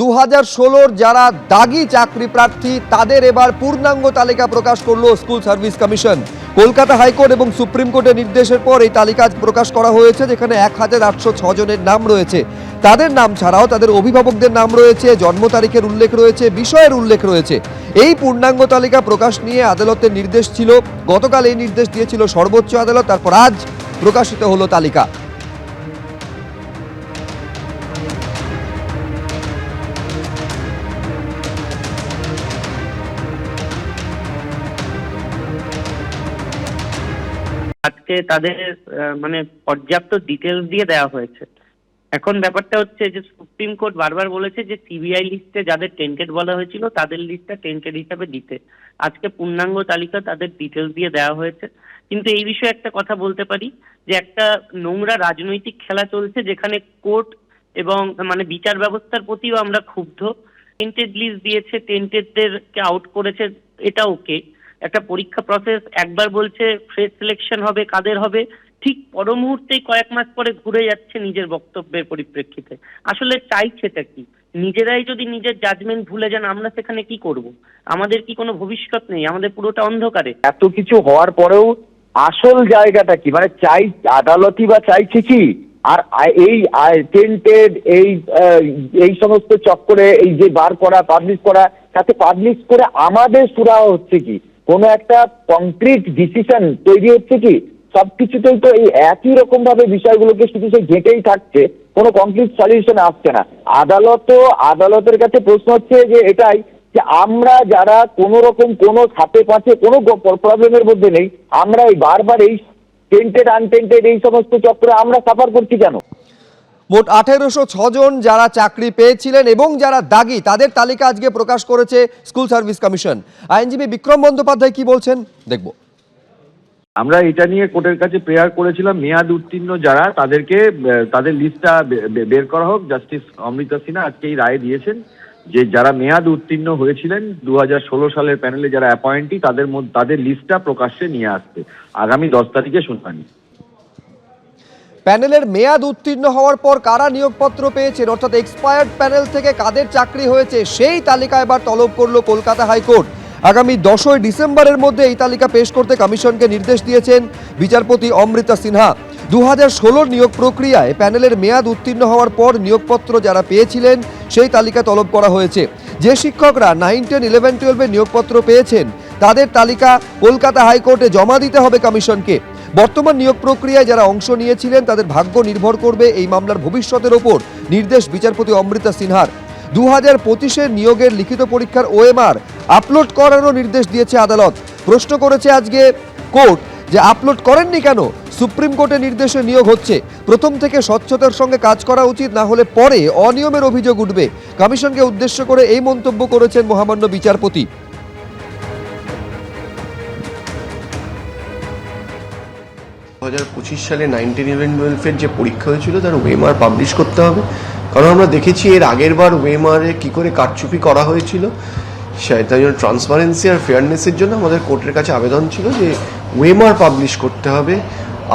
2016 যারা দাগি চাকরি প্রার্থী তাদের এবার পূর্ণাঙ্গ তালিকা প্রকাশ করলো school service commission. Kolkata high court এবং সুপ্রিম কোর্টের নির্দেশের পর এই তালিকা প্রকাশ করা হয়েছে, যেখানে 1806 জনের নাম রয়েছে। তাদের নাম ছাড়াও তাদের অভিভাবকদের নাম রয়েছে, জন্ম তারিখের উল্লেখ রয়েছে, বিষয়ের উল্লেখ রয়েছে। এই পূর্ণাঙ্গ তালিকা প্রকাশ নিয়ে আদালতের নির্দেশ ছিল। গতকাল এই নির্দেশ দিয়েছিল সর্বোচ্চ আদালত, তারপর আজ প্রকাশিত হলো তালিকা। আজকে তাদের মানে পর্যাপ্ত ডিটেলস দিয়ে দেওয়া হয়েছে। এখন ব্যাপারটা হচ্ছে যে সুপ্রিম কোর্ট বারবার বলেছে যে সিবিআই লিস্টে যাদের টেন্টেড বলা হয়েছিল তাদের লিস্টটা টেন্টেড হিসাবে দিতে। আজকে পূর্ণাঙ্গ তালিকা তাদের ডিটেলস দিয়ে দেওয়া হয়েছে। কিন্তু এই বিষয়ে একটা কথা বলতে পারি যে একটা নোংরা রাজনৈতিক খেলা চলছে, যেখানে কোর্ট এবং মানে বিচার ব্যবস্থার প্রতিও আমরা ক্ষুব্ধ। টেন্টেড লিস্ট দিয়েছে, টেন্টেডদেরকে আউট করেছে, এটা ওকে। একটা পরীক্ষা প্রসেস একবার বলছে ফ্রেশ সিলেকশন হবে, কাদের হবে, ঠিক পর মুহূর্তেই কয়েক মাস পরে ঘুরে যাচ্ছে নিজের বক্তব্যের পরিপ্রেক্ষিতে। আসলে চাইছেটা কি? নিজেরাই যদি নিজের জাজমেন্ট ভুলে যান, আমরা সেখানে কি করব? আমাদের কি কোনো ভবিষ্যৎ নেই? আমাদের পুরোটা অন্ধকারে। এত কিছু হওয়ার পরেও আসল জায়গাটা কি, মানে চাই আদালতই বা চাইছে কি? আর এই টেন্টেড এই সমস্ত চক্করে এই যে বার করা, পাবলিশ করা, তাতে পাবলিশ করে আমাদের সুরাহা হচ্ছে কি? কোনো একটা কংক্রিট ডিসিশন তৈরি হচ্ছে কি? সবকিছুতেই তো এই একই রকম ভাবে বিষয়গুলোকে শুধু সে ঘেঁটেই থাকছে, কোনো কংক্রিট সলিউশন আসছে না। আদালতের কাছে প্রশ্ন হচ্ছে যে এটাই যে আমরা যারা কোনো রকম কোনো ছাপে পাঁচে কোনো প্রবলেমের মধ্যে নেই, আমরা এই বারবার এই টেন্টেড আনটেন্টেড এই সমস্ত চক্রে আমরা সাফার করছি কেন? মোট 1806 জন যারা চাকরি পেয়েছিলেন এবং যারা দাগি তাদের তালিকা আজকে প্রকাশ করেছে স্কুল সার্ভিস কমিশন। আইনজীবী বিক্রম বন্দ্যোপাধ্যায় কি বলছেন দেখব। আমরা এটা নিয়ে কোর্টের কাছে প্রেয়ার করেছিলাম, মেয়াদ উত্তীর্ণ যারা তাদেরকে তাদের লিস্টটা বের করা হোক। জাস্টিস অমৃতা সিনহা আজকে এই রায় দিয়েছেন যে যারা মেয়াদ উত্তীর্ণ হয়েছিলেন 2016 সালের প্যানেলে যারা অ্যাপয়েন্টি তাদের লিস্টটা প্রকাশ্যে নিয়ে আসতে। আগামী 10 তারিখে শুনানি। প্যানেলের মেয়াদ উত্তীর্ণ হওয়ার পর কারা নিয়োগপত্র পেয়েছেন, অর্থাৎ এক্সপায়ার্ড প্যানেল থেকে কাদের চাকরি হয়েছে সেই তালিকা এবার তলব করলো কলকাতা হাইকোর্ট। আগামী 10ই ডিসেম্বরের মধ্যে এই তালিকা পেশ করতে কমিশনকে নির্দেশ দিয়েছেন বিচারপতি অমৃতা সিনহা। 2016 নিয়োগ প্রক্রিয়ায় প্যানেলের মেয়াদ উত্তীর্ণ হওয়ার পর নিয়োগপত্র যারা পেয়েছিলেন সেই তালিকা তলব করা হয়েছে। যে শিক্ষকরা 9, 10, 11, 12 নিয়োগপত্র পেয়েছেন তাদের তালিকা কলকাতা হাইকোর্টে জমা দিতে হবে কমিশনকে। বর্তমান নিয়োগ প্রক্রিয়ায় যারা অংশ নিয়েছিলেন তাদের ভাগ্য নির্ভর করবে এই মামলার ভবিষ্যতের ওপর, নির্দেশ বিচারপতি অমৃতা সিনহার। 2025-এর নিয়োগের লিখিত পরীক্ষার ওএমআর আপলোড করারও নির্দেশ দিয়েছে আদালত। প্রশ্ন করেছে আজকে কোর্ট যে আপলোড করেননি কেন? সুপ্রিম কোর্টের নির্দেশে নিয়োগ হচ্ছে, প্রথম থেকে স্বচ্ছতার সঙ্গে কাজ করা উচিত, না হলে পরে অনিয়মের অভিযোগ উঠবে। কমিশনকে উদ্দেশ্য করে এই মন্তব্য করেছেন মহামান্য বিচারপতি। 2025 সালে 9, 10, 11, 12 যে পরীক্ষা হয়েছিল তার ওয়েমার পাবলিশ করতে হবে, কারণ আমরা দেখেছি এর আগের বার ওয়েমারে কী করে কারচুপি করা হয়েছিল। তাই জন্য ট্রান্সপারেন্সি আর ফেয়ারনেসের জন্য আমাদের কোর্টের কাছে আবেদন ছিল যে ওয়েমার পাবলিশ করতে হবে।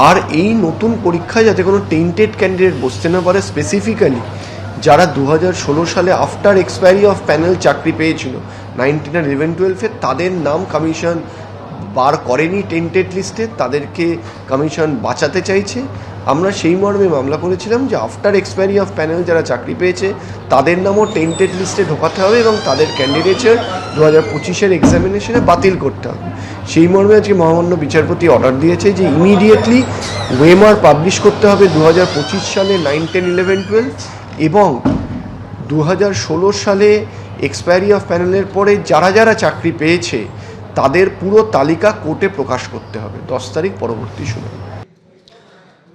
আর এই নতুন পরীক্ষায় যাতে কোনো টেন্টেড ক্যান্ডিডেট বসতে না পারে, স্পেসিফিক্যালি যারা 2016 সালে আফটার এক্সপায়ারি অফ প্যানেল চাকরি পেয়েছিল 9, 10 আর 11, 12 তাদের নাম কমিশন বার করেনি টেন্টেড লিস্টে, তাদেরকে কমিশন বাঁচাতে চাইছে। আমরা সেই মর্মে মামলা করেছিলাম যে আফটার এক্সপায়ারি অফ প্যানেল যারা চাকরি পেয়েছে তাদের নামও টেন্টেড লিস্টে ঢোকাতে হবে এবং তাদের ক্যান্ডিডেটের 2025-এর এক্সামিনেশনে বাতিল করতে হবে। সেই মর্মে আজকে মহামান্য বিচারপতি অর্ডার দিয়েছে যে ইমিডিয়েটলি ওয়েমার পাবলিশ করতে হবে 2025 সালে 9, 10, 11, 12 এবং 2016 সালে এক্সপায়ারি অফ প্যানেলের পরে যারা যারা চাকরি পেয়েছে তাদের পুরো তালিকা কোর্টে প্রকাশ করতে হবে। 10 তারিখ পরবর্তী শুনানি।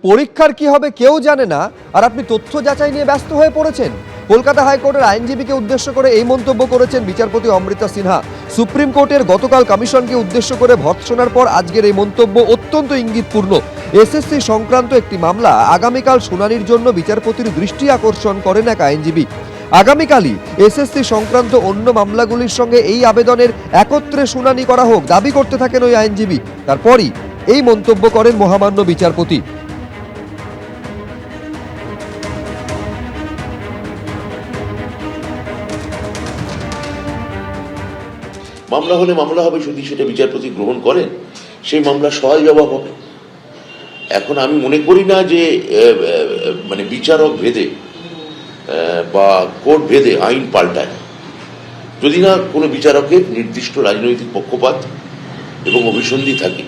পরীক্ষার কি হবে কেউ জানে না, আর আপনি তথ্য যাচাই নিয়ে ব্যস্ত হয়ে পড়েছেন। কলকাতা হাইকোর্টের আইনজীবীকে উদ্দেশ্য করে এই মন্তব্য করেছেন বিচারপতি অমৃতা সিনহা। সুপ্রিম কোর্টের গতকাল কমিশনকে উদ্দেশ্য করে ভর্ৎসনার পর আজকের এই মন্তব্য অত্যন্ত ইঙ্গিতপূর্ণ। এসএসসি সংক্রান্ত একটি মামলা আগামীকাল শুনানির জন্য বিচারপতির দৃষ্টি আকর্ষণ করেন এক আইনজীবী। আগামীকালই এসএসসি সংক্রান্ত অন্য মামলাগুলির সঙ্গে এই আবেদনের একত্রে শুনানি করা হোক দাবি করতে থাকেন ওই আইনজীবী। তারপরই এই মন্তব্য করেন মহামান্য বিচারপতি। মামলা হলে মামলা হবে, যদি সেটা বিচারপতি গ্রহণ করেন সেই মামলা সওয়াল জবাব হবে। এখন আমি মনে করি না যে মানে বিচারক ভেদে বা কোর্ট ভেদে আইন পাল্টায়, যদি না কোনো বিচারকের নির্দিষ্ট রাজনৈতিক পক্ষপাত এবং অভিসন্ধি থাকে।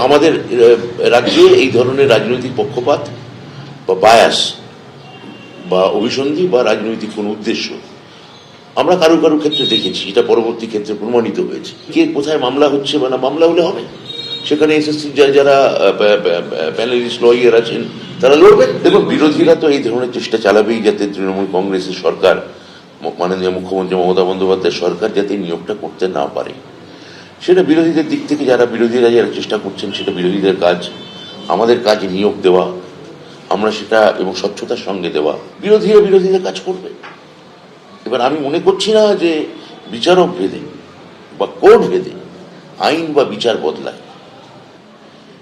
আমাদের রাজ্যে এই ধরনের রাজনৈতিক পক্ষপাত বা বায়াস বা অভিসন্ধি বা রাজনৈতিক কোনো উদ্দেশ্য আমরা কারো কারো ক্ষেত্রে দেখেছি, এটা পরবর্তী ক্ষেত্রে প্রমাণিত হয়েছে। কে কোথায় মামলা হচ্ছে বা না, মামলা হলে হবে, সেখানে এসএসসি যারা প্যানেলিস্ট লয়ার আছেন তারা লড়বেন। দেখুন, বিরোধীরা তো এই ধরনের চেষ্টা চালাবেই যাতে তৃণমূল কংগ্রেসের সরকার, মাননীয় মুখ্যমন্ত্রী মমতা বন্দ্যোপাধ্যায়ের সরকার যাতে নিয়োগটা করতে না পারে। সেটা বিরোধীদের দিক থেকে বিরোধীরা যারা চেষ্টা করছেন সেটা বিরোধীদের কাজ। আমাদের কাজ নিয়োগ দেওয়া, আমরা সেটা এবং স্বচ্ছতার সঙ্গে দেওয়া। বিরোধীদের কাজ করবে। এবার আমি মনে করছি না যে বিচারক ভেদে বা কোর্ট ভেদে আইন বা বিচার বদলায়।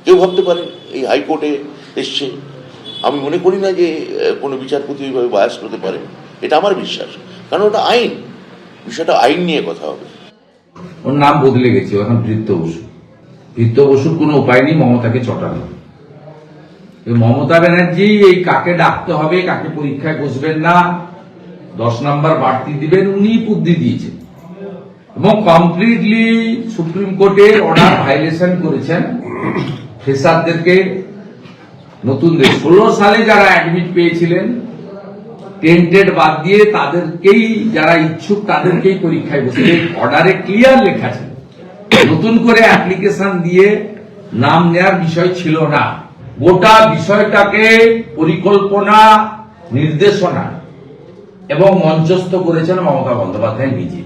কেউ ভাবতে পারেন এই হাইকোর্টে এসছে, আমি মনে করি না যে কোনো বিচারপতি ওইভাবে বায়াস হতে পারে, এটা আমার বিশ্বাস। কারণ ওটা আইন, বিষয়টা আইন নিয়ে কথা হবে। ওর নাম বদলে গেছে, এখন বৃত্ত বসু। বৃত্ত বসুর কোনো উপায় নেই মমতাকে চটানো। মমতা ব্যানার্জি এই কাকে ডাকতে হবে, কাকে পরীক্ষায় বসবেন না, 10 নম্বর বাড়তি দিবেন, উনি বুদ্ধি দিয়েছেন এবং কমপ্লিটলি সুপ্রিম কোর্টের অর্ডার ভাইলেশন করেছেন। ফ্রেশারদেরকে, নতুনদের 16 সালে যারা অ্যাডমিট পেয়েছিলেন টেন্টেড বাদ দিয়ে তাদেরকেই, যারা ইচ্ছুক তাদেরকেই পরীক্ষায় বসে, অর্ডারে ক্লিয়ার লেখা ছিল। নতুন করে অ্যাপ্লিকেশন দিয়ে নাম নেওয়ার বিষয় ছিল না। গোটা বিষয়টাকে পরিকল্পনা, নির্দেশনা এবং মঞ্চস্থ করেছেন মমতা বন্দ্যোপাধ্যায় নিজে।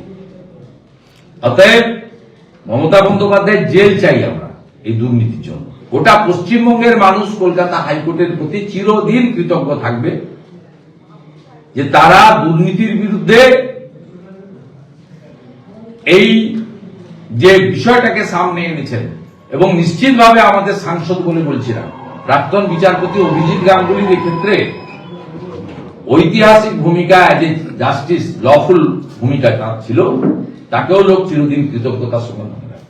অতএব মমতা বন্দ্যোপাধ্যায় জেল চাই আমরা এই দুর্নীতির জন্য। গোটা পশ্চিমবঙ্গের মানুষ কলকাতা হাইকোর্টের প্রতি চিরদিন কৃতজ্ঞ থাকবে যে তারা দুর্নীতির বিরুদ্ধে এই যে বিষয়টাকে সামনে এনেছেন। এবং নিশ্চিতভাবে আমাদের সাংসদ বলে বলছিলাম, প্রাক্তন বিচারপতি অভিজিৎ গাঙ্গুলির ক্ষেত্রে ঐতিহাসিক ভূমিকা, যে জাস্টিস লফুল ভূমিকা তার ছিল, তাকেও লোক চিরদিন কৃতজ্ঞতার সঙ্গে মনে রাখে।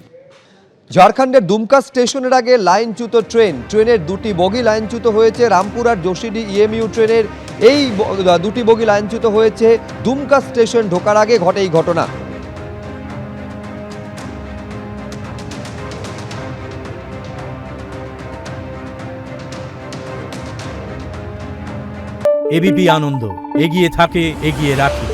ঝাড়খণ্ডের দুমকা স্টেশনের আগে লাইনচ্যুত ট্রেনের 2টি বগি লাইনচ্যুত হয়েছে। রামপুর আর যোশীডি ইএমইউ ট্রেনের এই 2টি বগি লাইনচ্যুত হয়েছে। দুমকা স্টেশন ঢোকার আগে ঘটে এই ঘটনা। এবিপি আনন্দ, এগিয়ে থাকে, এগিয়ে রাখে।